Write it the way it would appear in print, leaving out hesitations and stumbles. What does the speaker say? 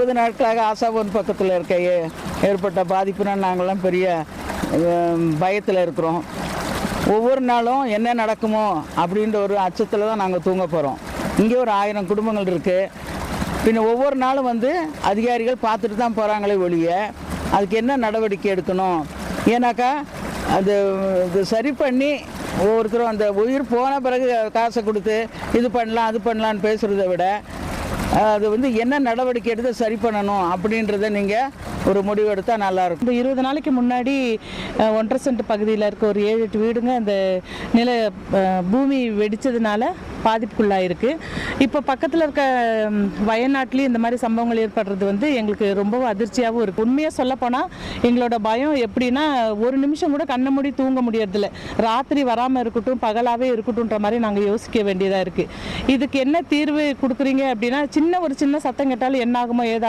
20 நாட்களாக ஆசாபுரம் பக்கத்தில் இருக்க ஏற்பட்ட பாதிப்புனா நாங்கள்லாம் பெரிய பயத்தில் இருக்கிறோம். ஒவ்வொரு நாளும் என்ன நடக்குமோ அப்படின்ற ஒரு அச்சத்தில் தான் நாங்கள் தூங்க போகிறோம். இங்கே ஒரு 1000 குடும்பங்கள் இருக்குது. பின்ன ஒவ்வொரு நாளும் அதிகாரிகள் பார்த்துட்டு தான் போகிறாங்களே ஒழிய அதுக்கு என்ன நடவடிக்கை எடுக்கணும், ஏன்னாக்கா அது சரி பண்ணி ஒவ்வொருத்தரும் அந்த உயிர் போன பிறகு காசை கொடுத்து இது பண்ணலாம் அது பண்ணலான்னு பேசுகிறத விட அது என்ன நடவடிக்கை எடுத்து சரி பண்ணணும் அப்படின்றத நீங்கள் ஒரு முடிவு எடுத்தால் நல்லாயிருக்கும். இந்த 20 நாளைக்கு முன்னாடி 1.5 சென்ட் பகுதியில் இருக்க ஒரு 7-8 வீடுங்க அந்த பூமி வெடித்ததுனால பாதிப்புக்குள்ளாயிருக்கு. இப்போ பக்கத்தில் இருக்க வயநாட்டிலையும் இந்த மாதிரி சம்பவங்கள் ஏற்படுறது எங்களுக்கு ரொம்ப அதிர்ச்சியாகவும் இருக்குது. உண்மையாக சொல்லப்போனால் எங்களோட பயம் எப்படின்னா, ஒரு நிமிஷம் கூட கண்ணை மூடி தூங்க முடியறதில்ல. ராத்திரி வராமல் இருக்கட்டும், பகலாகவே இருக்கட்டும்ன்ற மாதிரி நாங்கள் யோசிக்க வேண்டியதாக இருக்குது. இதுக்கு என்ன தீர்வு கொடுக்குறீங்க அப்படின்னா, ஒரு சின்ன சத்தம் கேட்டாலும் என்ன ஆகுமோ ஏதாகும்